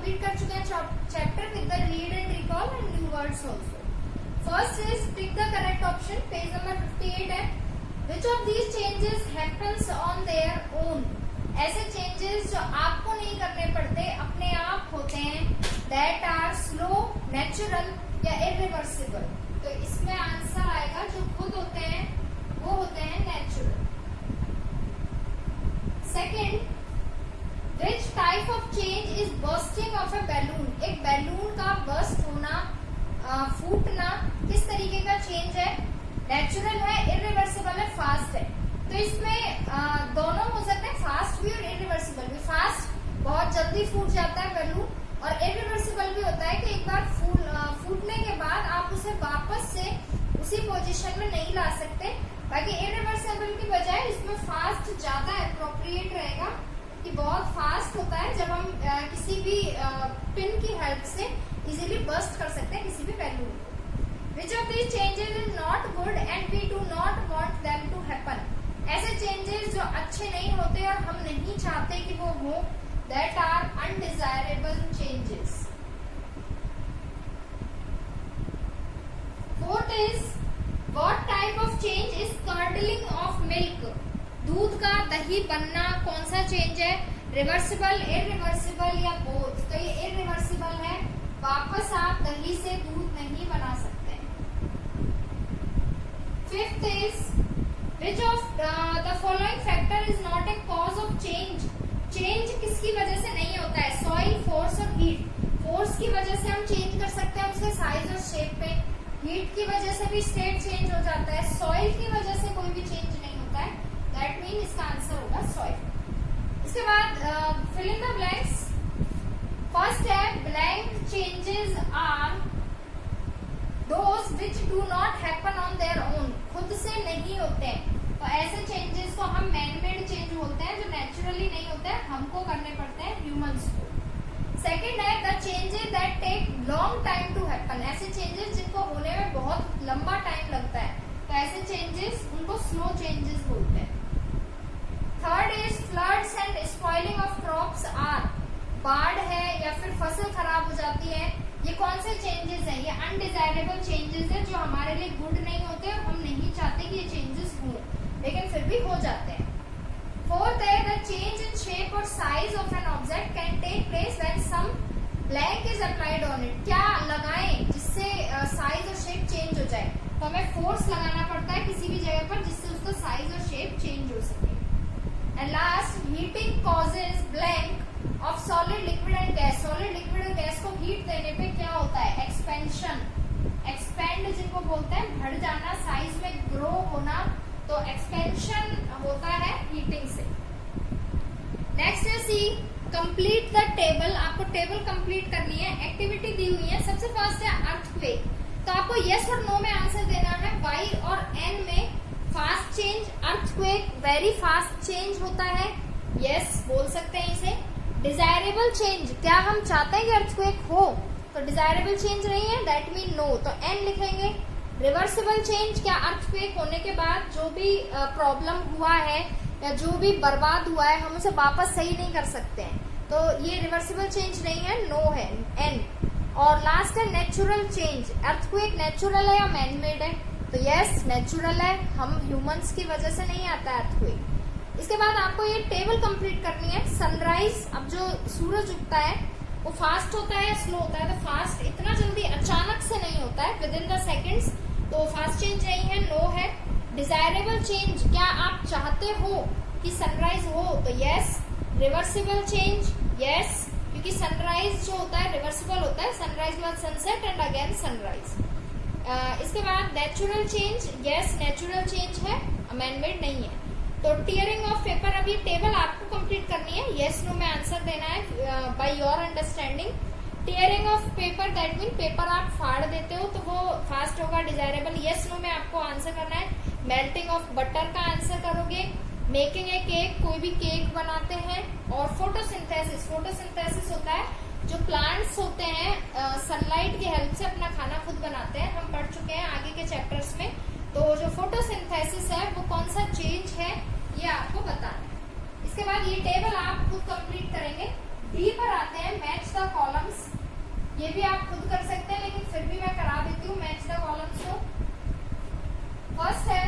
Complete कर चुके हैं chapter with the read and recall and new words also. First is tick the correct option, page number 58 है। विच of these changes happens on their own, ऐसे changes जो आपको नहीं करने पड़ते, अपने आप होते हैं, दैट आर स्लो, नेचुरल या इरिवर्सिबल। तो इसमें आंसर आएगा जो खुद होते हैं वो होते हैं natural. Second, which type of change is bursting of A balloon, एक बैलून का बर्स्ट होना, फूटना किस तरीके का चेंज है, नेचुरल है, इरिवर्सिबल है, फास्ट है। तो इसमें दोनों हो सकते हैं, फास्ट भी और इरिवर्सिबल भी। फास्ट बहुत जल्दी फूट जाता है बैलून, और इरिवर्सिबल भी होता है कि एक बार फूटने के बाद आप उसे वापस से उसी पोजीशन में नहीं ला सकते। बाकी इरिवर्सिबल की बजाय इसमें फास्ट ज्यादा अप्रोप्रिएट रहेगा कि बहुत फास्ट होता है, जब हम किसी भी पिन की हेल्प से इजीली बर्स्ट कर सकते हैं किसी भी बैलून को। Which of these changes is not good and we do not want them to happen, ऐसे चेंजेस जो अच्छे नहीं होते और हम नहीं चाहते कि वो हो, that are undesirable changes. Fourth is what type of change is curdling of milk, दूध का दही बनना कौन सा चेंज है, रिवर्सिबल, इरिवर्सिबल या बोथ। तो ये इरिवर्सिबल है, वापस आप दही से दूध नहीं बना सकते। Fifth is which of the following factor is not a cause of change, change किसकी वजह से नहीं होता है, सॉइल, फोर्स और हीट। फोर्स की वजह से हम चेंज कर सकते हैं उसके साइज और शेप पे, हीट की वजह से भी स्टेट चेंज हो जाता है, सॉइल की वजह से कोई भी चेंज नहीं होता है, दैट मीन इसका आंसर होगा सॉइल। इसके बाद fill in the blanks. First है blank changes are those which do not happen on their own, खुद से नहीं होते हैं। तो ऐसे चेंजेस को हम मैन मेड चेंज बोलते हैं, जो नेचुरली नहीं होते हैं, हमको करने पड़ते हैं, ह्यूमंस को। सेकेंड है the changes that take long time to happen, ऐसे चेंजेस जिनको होने में बहुत लंबा टाइम लगता है, तो ऐसे चेंजेस उनको स्लो चेंजेस बोलते हैं। Third is floods and spoiling of crops are, बाढ़ है या फिर फसल खराब हो जाती है, ये कौन से चेंजेस हैं, ये अनडिजायरेबल चेंजेस है जो हमारे लिए गुड नहीं होते और हम नहीं चाहते कि ये चेंजेस हों, लेकिन फिर भी हो जाते हैं। फोर्थ है द चेंज इन शेप और size of an object can take place when some blank is applied on it, क्या लगाएं जिससे साइज और शेप चेंज हो जाए, तो हमें फोर्स लगाना पड़ता है किसी भी जगह पर जिससे उसका साइज और शेप चेंज हो सके। And last, heating causes blank of solid, liquid and gas, solid, liquid और गैस को हीट देने पे क्या होता है, एक्सपेंशन, एक्सपेंड जिनको बोलते हैं, बढ़ जाना, साइज में ग्रो होना, तो एक्सपेंशन होता है हीटिंग से। नेक्स्ट है सी, कंप्लीट द टेबल, आपको टेबल कंप्लीट करनी है, एक्टिविटी दी हुई है। सबसे फर्स्ट है अर्थक्वेक, तो आपको यस और नो में आंसर देना है। वाई और एन में fast change, earthquake very fast change होता है, यस बोल सकते हैं इसे। डिजायरेबल चेंज, क्या हम चाहते हैं कि अर्थक्वेक हो, तो डिजायरेबल चेंज नहीं है, दैट मीन नो, तो एन लिखेंगे। रिवर्सिबल चेंज, क्या अर्थक्वेक होने के बाद जो भी प्रॉब्लम हुआ है या जो भी बर्बाद हुआ है हम उसे वापस सही नहीं कर सकते हैं, तो ये रिवर्सिबल चेंज नहीं है, नो है, एन। और लास्ट है नेचुरल चेंज, अर्थक्वेक नेचुरल है या मैन मेड है, तो यस नेचुरल है, हम ह्यूमंस की वजह से नहीं आता है अर्थक्वेक। इसके बाद आपको ये टेबल कंप्लीट करनी है। सनराइज, अब जो सूरज उगता है वो फास्ट होता है, स्लो होता है, तो फास्ट इतना जल्दी अचानक से नहीं होता है, विद इन द सेकेंड्स, तो फास्ट चेंज नहीं है, नो है। डिजायरेबल चेंज, क्या आप चाहते हो कि सनराइज हो, तो यस। रिवर्सिबल चेंज, यस, क्योंकि सनराइज जो होता है रिवर्सिबल होता है, सनराइज के बाद सनसेट एंड अगेन सनराइज। इसके बाद natural change, yes natural change है, अमेंडमेंट नहीं है। तो टीयरिंग ऑफ पेपर, अब ये टेबल आपको कंप्लीट करनी है, यस नो में आंसर देना है by your understanding. Tearing of paper, that mean paper आप फाड़ देते हो तो वो फास्ट होगा, डिजायरेबल, यस नो में आपको आंसर करना है। मेल्टिंग ऑफ बटर का आंसर करोगे। मेकिंग ए केक, कोई भी केक बनाते हैं। और फोटोसिंथेसिस, फोटोसिंथेसिस होता है जो प्लांट्स होते हैं सनलाइट की हेल्प से अपना खाना खुद बनाते हैं, हम पढ़ चुके हैं आगे के चैप्टर्स में। तो जो फोटोसिंथेसिस है वो कौन सा चेंज है ये आपको बताना है। इसके बाद ये टेबल आप खुद कंप्लीट करेंगे। डी पर आते हैं, मैच द कॉलम ये भी आप खुद कर सकते हैं, लेकिन फिर भी मैं करा देती हूँ। मैच द कॉलम्स को। फर्स्ट है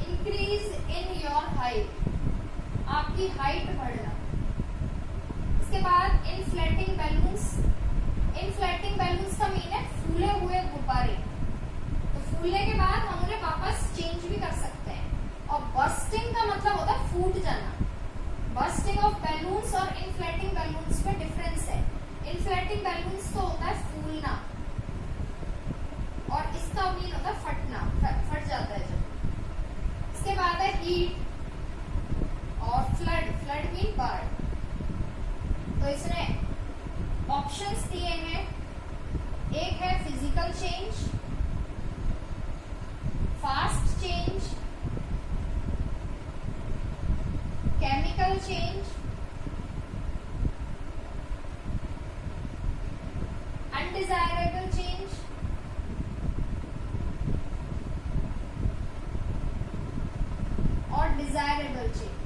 इंक्रीज इन योर हाइट, आपकी हाइट बढ़ना। इसके बाद इनफ्लेटिंग बैलून्स। इनफ्लेटिंग बैलून्स का मीन है फूले हुए गुब्बारे। तो फूलने के बाद हम उन्हें वापस चेंज भी कर सकते हैं। और बर्स्टिंग का मतलब होता है फूट जाना। बर्स्टिंग ऑफ बैलून्स और इनफ्लेटिंग बैलून्स में डिफरेंस है। इनफ्लेटिंग बैलून्स तो होता है फूलना, और इसका मीन होता है फटना, फट जाता है जब। इसके बाद है हीट और फ्लड। फ्लड मीन बाढ़। तो इसने ऑप्शंस दिए हैं। एक है physical change, fast change, chemical change, undesirable change, और डिजायरेबल चेंज।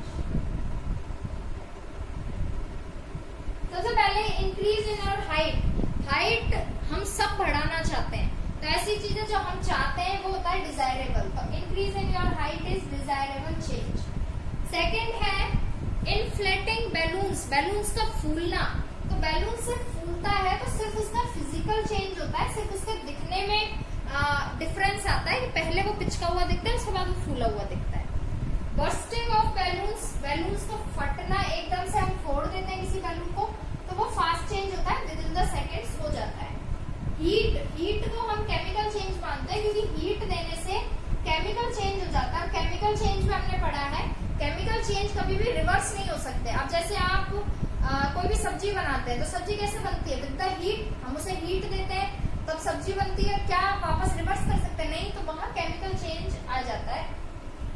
सबसे पहले increase in our height. Height हम सब बढ़ाना चाहते हैं, तो ऐसी चीजें जो हम चाहते हैं वो होता है डिजायरेबल। तो increase in your height is desirable change. Second है इनफ्लेटिंग बैलून्स। बैलून्स का फूलना। तो बैलून सिर्फ फूलता है तो सिर्फ उसका फिजिकल चेंज होता है, सिर्फ उसके दिखने में डिफरेंस आता है कि पहले वो पिचका हुआ दिखता है, उसके बाद वो फूला हुआ दिखता है। Bursting of balloons. बैलून्स को फटना, एकदम से हम फोड़ देते हैं किसी बैलून को, तो वो फास्ट चेंज होता है, विद इन द सेकेंड्स हो जाता है। हीट। हीट को हम केमिकल चेंज मानते हैं, क्योंकि हीट देने से केमिकल चेंज हो जाता है। केमिकल चेंज में हमने पढ़ा है केमिकल चेंज कभी भी रिवर्स नहीं हो सकते। अब जैसे आप कोई भी सब्जी बनाते हैं, तो सब्जी कैसे बनती है? With the heat. हम उसे हीट देते हैं तब सब्जी बनती है। क्या वापस रिवर्स कर सकते हैं? नहीं, तो वहां केमिकल चेंज आ जाता है।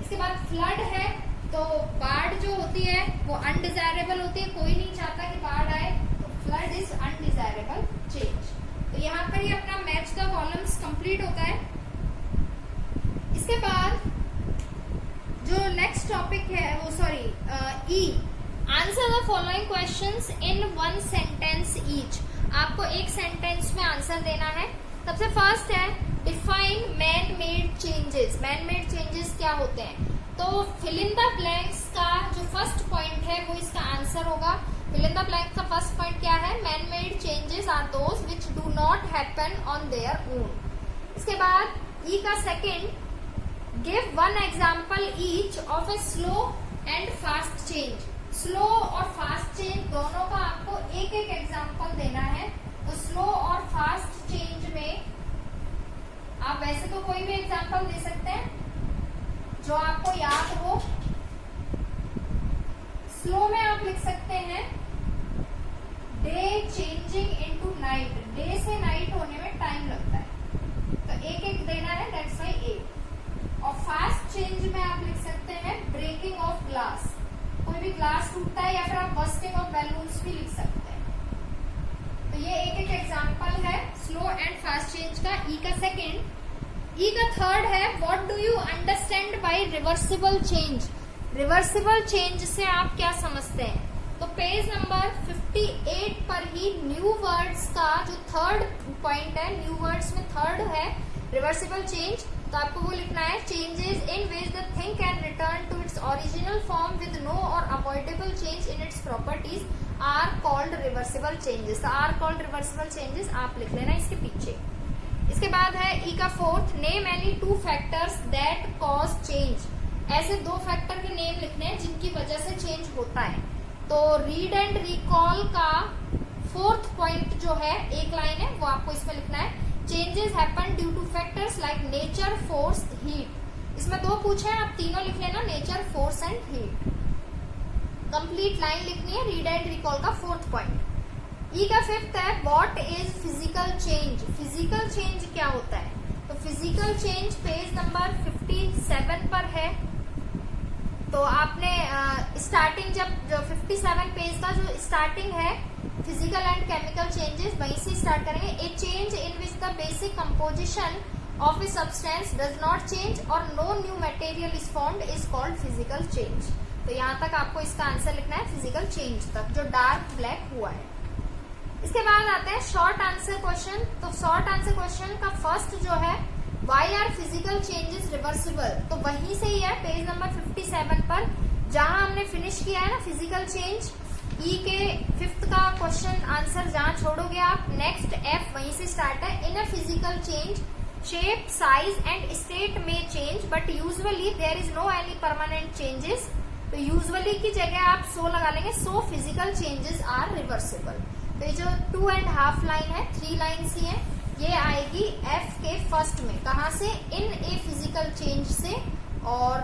इसके बाद फ्लड है। तो बाढ़ जो होती है वो अनडिजायरेबल होती है, कोई नहीं चाहता कि बाढ़ आए, तो फ्लड इज अनडिजायरेबल चेंज। तो यहाँ पर ही अपना मैच द कॉलम्स कंप्लीट होता है। इसके बाद जो नेक्स्ट टॉपिक है वो ई, answer the following questions in one sentence each. आपको एक सेंटेंस में आंसर देना है। सबसे फर्स्ट है define man made changes. Man made changes क्या होते हैं? तो फिल इन द ब्लैंक्स का जो फर्स्ट पॉइंट है वो इसका आंसर होगा। फिल इन द ब्लैंक का फर्स्ट पॉइंट क्या है? Man made changes are those which do not happen on their own. इसके बाद ई का second, give one example each of a slow and fast change. Slow और fast change दोनों का आपको एक एक एग्जाम्पल देना है। तो स्लो और फास्ट चेंज में आप वैसे तो कोई भी एग्जाम्पल दे सकते हैं जो आपको याद हो। स्लो में आप लिख सकते हैं day changing into night. Day से नाइट होने में टाइम लगता है, तो एक एक देना है, दैट्स वाई एक। और फास्ट चेंज में आप लिख सकते हैं ब्रेकिंग ऑफ ग्लास। कोई भी ग्लास टूटता है, या फिर आप बर्स्टिंग ऑफ बैलून्स भी लिख सकते हैं। तो ये एक एक एग्जाम्पल है स्लो एंड फास्ट चेंज का। ई का सेकेंड। ई का थर्ड है what do you understand by reversible change. Reversible change से आप क्या समझते हैं? तो पेज नंबर 58 पर ही न्यू वर्ड्स का जो थर्ड पॉइंट है, न्यू वर्ड्स में थर्ड है रिवर्सिबल चेंज। तो आपको वो लिखना है changes in which the thing can return to its original form with no or avoidable change in its properties are called reversible changes. तो आर कॉल्ड रिवर्सिबल चेंजेस आप लिख लेना इसके पीछे। इसके बाद है ई का fourth, name any two factors that cause change. ऐसे दो फैक्टर के नेम लिखने हैं जिनकी वजह से चेंज होता है। तो रीड एंड रिकॉल का फोर्थ पॉइंट जो है, एक लाइन है, वो आपको इसमें लिखना है changes happen due two factors like nature, force, heat. इसमें दो पूछे हैं, आप तीनों लिख लेना, nature, force and heat. Complete line लिखनी है रीड एंड रिकॉल का फोर्थ पॉइंट। ई का फिफ्थ है what is physical change. Physical change क्या होता है? तो फिजिकल चेंज पेज नंबर 57 पर है। तो आपने स्टार्टिंग जब 57 पेज का जो स्टार्टिंग है फिजिकल एंड केमिकल चेंजेस, वहीं से स्टार्ट करेंगे। A change in which the basic composition of a substance does not change और no new material is formed is called physical change. तो यहाँ तक आपको इसका आंसर लिखना है फिजिकल चेंज तक, जो डार्क ब्लैक हुआ है। इसके बाद आते हैं शॉर्ट आंसर क्वेश्चन। तो शॉर्ट आंसर क्वेश्चन का फर्स्ट जो है why are physical changes reversible, तो वहीं से ही है पेज नंबर 57 पर जहां हमने फिनिश किया है ना फिजिकल चेंज। ई के 5th का क्वेश्चन आंसर जहां छोड़ोगे आप, नेक्स्ट एफ वहीं से स्टार्ट है। In a physical change shape size and state में change but usually there is no any permanent changes. तो यूजुअली की जगह आप सो लगा लेंगे, so physical changes are reversible. तो ये जो 2.5 लाइन है, 3 लाइन ही है, ये आएगी एफ के फर्स्ट में। कहा से? इन ए फिजिकल चेंज से, और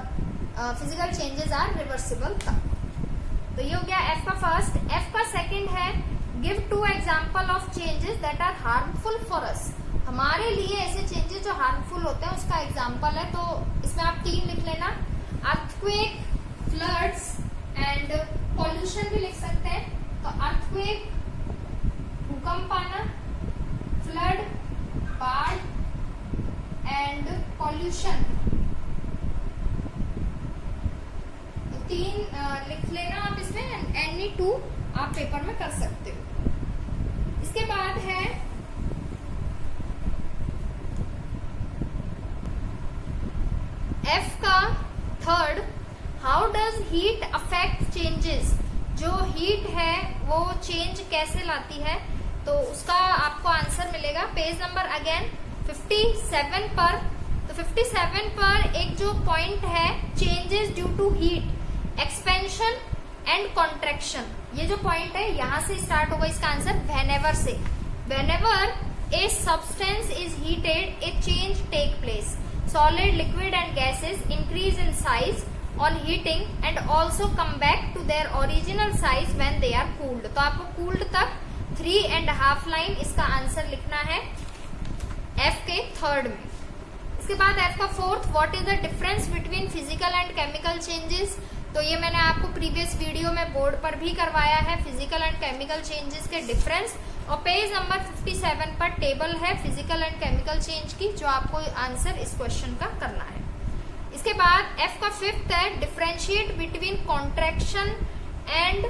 फिजिकल चेंजेस आर रिवर्सिबल तक। तो ये हो गया एफ का फर्स्ट। एफ का सेकंड है give 2 example of changes that are harmful for us. हमारे लिए ऐसे चेंजेस जो हार्मफुल होते हैं उसका एग्जांपल है। तो इसमें आप 3 लिख लेना, अर्थक्वेक, फ्लड्स एंड पॉल्यूशन भी लिख सकते हैं। तो अर्थक्वेक भूकंप आना, फ्लड बाढ़ एंड पॉल्यूशन, तो 3 लिख लेना आप इसमें, एनी 2 आप पेपर में कर सकते हो। इसके बाद है एफ का third, how does heat affect changes. जो हीट है वो चेंज कैसे लाती है, तो उसका आपको आंसर मिलेगा पेज नंबर अगेन 57 पर। तो 57 पर एक जो पॉइंट है changes due to heat, expansion and contraction, ये जो पॉइंट है यहां से स्टार्ट होगा इसका आंसर व्हेनेवर से। Whenever a substance is heated a change take place, solid, liquid and gases increase in size on heating and also come back to their original size when they are cooled। तो आपको cooled तक 3.5 line इसका answer लिखना है F के third में। इसके बाद एफ का fourth, what is the difference between physical and chemical changes. तो ये मैंने आपको प्रीवियस वीडियो में बोर्ड पर भी करवाया है, फिजिकल एंड केमिकल चेंजेस के डिफरेंस, और पेज नंबर 57 पर टेबल है फिजिकल एंड केमिकल चेंज की, जो आपको आंसर इस क्वेश्चन का करना है। इसके बाद एफ का फिफ्थ है differentiate between contraction and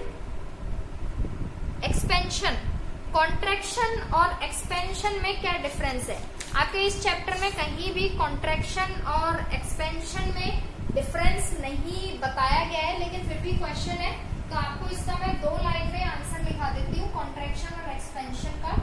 expansion. Contraction और एक्सपेंशन में क्या डिफरेंस है? आपके इस चैप्टर में कहीं भी कॉन्ट्रैक्शन और एक्सपेंशन में डिफरेंस नहीं बताया गया है, लेकिन फिर भी क्वेश्चन है तो आपको इसका मैं 2 लाइन में आंसर लिखा देती हूँ कॉन्ट्रैक्शन और एक्सपेंशन का।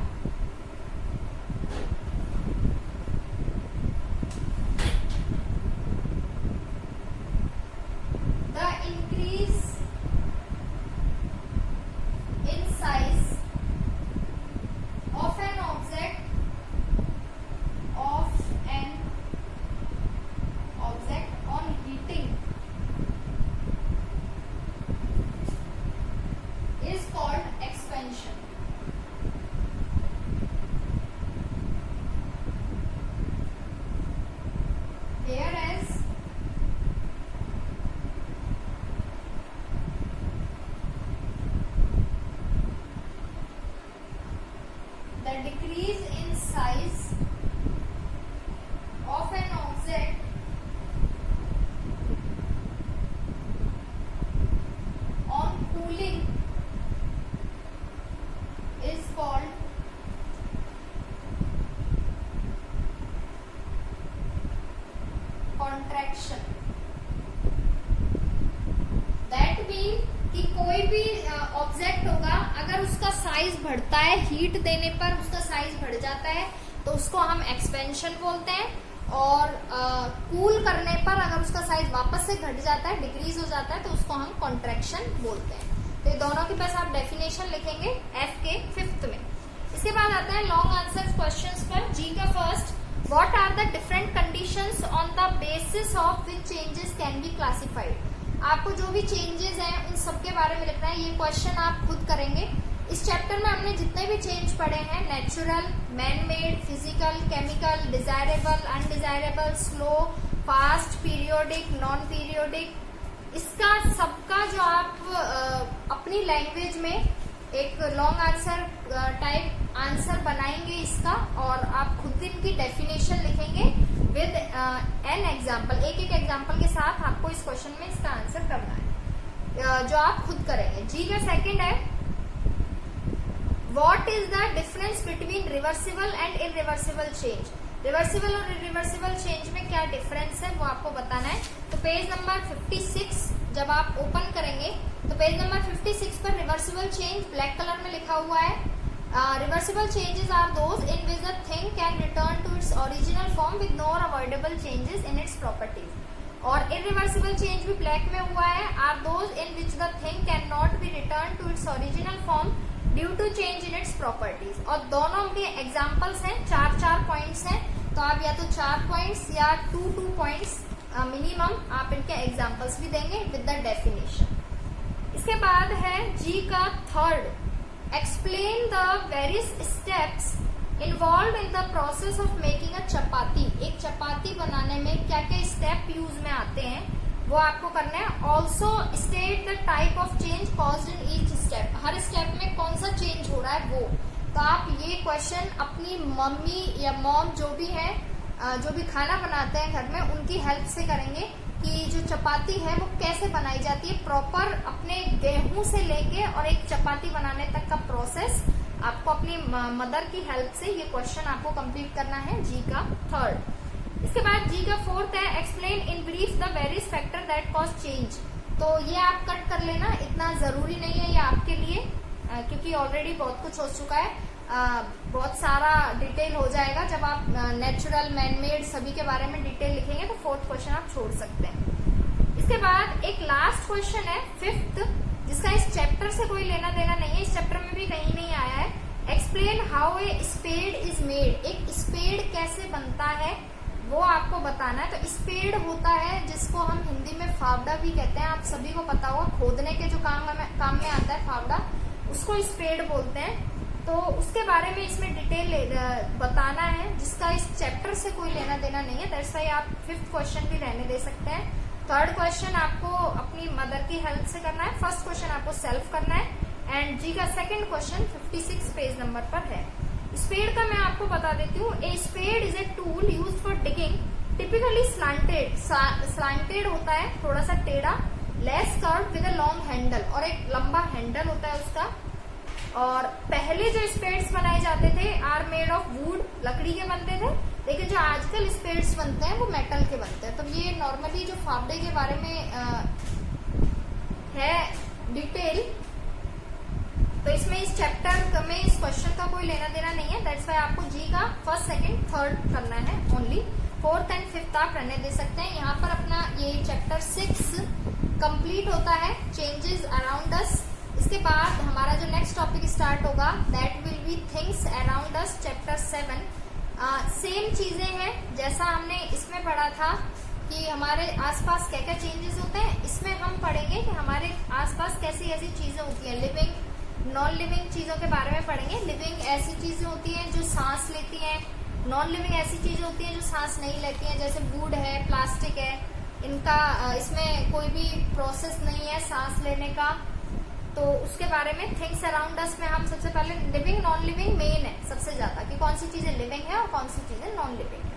Decrease in size of an object on cooling is called contraction। That means कि कोई भी ऑब्जेक्ट होगा, अगर उसका साइज बढ़ता है हीट देने पर, उसका साइज बढ़ जाता है तो उसको हम एक्सपेंशन बोलते हैं, और कूल करने पर अगर उसका साइज वापस से घट जाता है, डिक्रीज हो जाता है, तो उसको हम कॉन्ट्रैक्शन बोलते हैं। तो ये दोनों के पास आप डेफिनेशन लिखेंगे एफ के 5th में। इसके बाद आता है लॉन्ग आंसर क्वेश्चंस पर। जी का first, what are the different conditions on the basis of which changes can be classified. आपको जो भी चेंजेस हैं उन सब के बारे में लिखना है। ये क्वेश्चन आप खुद करेंगे। इस चैप्टर में हमने जितने भी चेंज पढ़े हैं, natural, man made, physical, chemical, desirable, undesirable, slow, fast, periodic, non periodic, इसका सबका जो आप अपनी लैंग्वेज में एक लॉन्ग आंसर टाइप आंसर बनाएंगे इसका, और आप खुद इनकी डेफिनेशन लिखेंगे विद एन एग्जाम्पल। एक एक एग्जाम्पल के साथ आपको इस क्वेश्चन में इसका आंसर करना है, जो आप खुद करेंगे। जी का सेकंड है what is the difference between reversible and irreversible change. Reversible और इरिवर्सिबल चेंज में क्या डिफरेंस है वो आपको बताना है। तो पेज नंबर 56 जब आप ओपन करेंगे तो पेज नंबर 56 पर रिवर्सिबल चेंज ब्लैक कलर में लिखा हुआ है। Reversible changes are those in which the thing can return to its original form with no avoidable changes in its properties. और इरिवर्सिबल चेंज भी ब्लैक में हुआ है, are those in which the thing can not be return to its original form due to change in its properties. और दोनों के examples हैं, 4 points हैं, तो आप या तो 4 पॉइंट्स या 2 पॉइंट्स मिनिमम आप इनके एग्जाम्पल्स भी देंगे विद द डेफिनेशन। इसके बाद है जी का third, explain the various steps involve in the process of making a chapati. एक चपाती बनाने में क्या क्या स्टेप यूज में आते हैं वो आपको करना है। Also state the type of change caused in each step, her step में कौन सा चेंज हो रहा है वो। तो आप ये क्वेश्चन अपनी मम्मी या मॉम जो भी है, जो भी खाना बनाते हैं घर में, उनकी हेल्प से करेंगे कि जो चपाती है वो कैसे बनाई जाती है प्रॉपर, अपने गेहूं से लेके और एक चपाती बनाने तक का प्रोसेस आपको अपनी मदर की हेल्प से ये क्वेश्चन आपको कंप्लीट करना है जी का थर्ड। इसके बाद जी का फोर्थ है, explain in brief the various factor that cause change. तो ये आप कट कर लेना, इतना जरूरी नहीं है ये आपके लिए, क्योंकि ऑलरेडी बहुत कुछ हो चुका है, बहुत सारा डिटेल हो जाएगा। जब आप नेचुरल मैनमेड सभी के बारे में डिटेल लिखेंगे तो फोर्थ क्वेश्चन आप छोड़ सकते हैं। इसके बाद एक लास्ट क्वेश्चन है फिफ्थ, जिसका इस चैप्टर से कोई लेना देना नहीं है, इस चैप्टर में भी कहीं नहीं आया है। Explain how a spade is made. एक स्पेड कैसे बनता है वो आपको बताना है। तो स्पेड होता है जिसको हम हिंदी में फावड़ा भी कहते हैं, आप सभी को पता होगा, खोदने के जो काम में आता है फावड़ा, उसको स्पेड बोलते हैं। तो उसके बारे में इसमें डिटेल बताना है, जिसका इस चैप्टर से कोई लेना देना नहीं है। दैट्स व्हाई आप फिफ्थ क्वेश्चन भी रहने दे सकते हैं। थर्ड क्वेश्चन आपको अपनी मदर की हेल्प से करना है, फर्स्ट क्वेश्चन आपको सेल्फ करना है। एंड जी का सेकंड क्वेश्चन 56 पेज नंबर पर है। स्पेड का मैं आपको बता देती हूँ। A spade is a tool use for digging, typically slanted. Slanted होता है थोड़ा सा टेढ़ा, less curve with a long handle, और एक लंबा हैंडल होता है उसका। और पहले जो स्पेड्स बनाए जाते थे आर मेड ऑफ वुड, लकड़ी के बनते थे, लेकिन जो आजकल स्पेड्स बनते हैं वो मेटल के बनते हैं। तो ये नॉर्मली जो फावड़े के बारे में है डिटेल, तो इसमें इस चैप्टर में इस क्वेश्चन का कोई लेना देना नहीं है। दैट्स व्हाई आपको जी का फर्स्ट सेकंड थर्ड करना है ओनली, फोर्थ एंड फिफ्थ आप रहने दे सकते हैं। यहाँ पर अपना ये चैप्टर 6 कंप्लीट होता है, चेंजेस अराउंड अस। इसके बाद हमारा जो नेक्स्ट टॉपिक स्टार्ट होगा that will be things around us, chapter 7। Same चीजें हैं जैसा हमने इसमें पढ़ा था कि हमारे आसपास क्या क्या चेंजेस होते हैं, इसमें हम पढ़ेंगे कि हमारे आसपास कैसी ऐसी चीजें होती हैं। लिविंग नॉन लिविंग चीजों के बारे में पढ़ेंगे। लिविंग ऐसी चीजें होती हैं जो सांस लेती हैं, नॉन लिविंग ऐसी चीजें होती हैं जो सांस नहीं लेती हैं, जैसे वुड है, प्लास्टिक है, इनका इसमें कोई भी प्रोसेस नहीं है सांस लेने का। तो उसके बारे में थिंग्स अराउंड अस में हम सबसे पहले लिविंग नॉन लिविंग मेन है सबसे ज्यादा, कि कौन सी चीजें लिविंग है और कौन सी चीजें नॉन लिविंग है।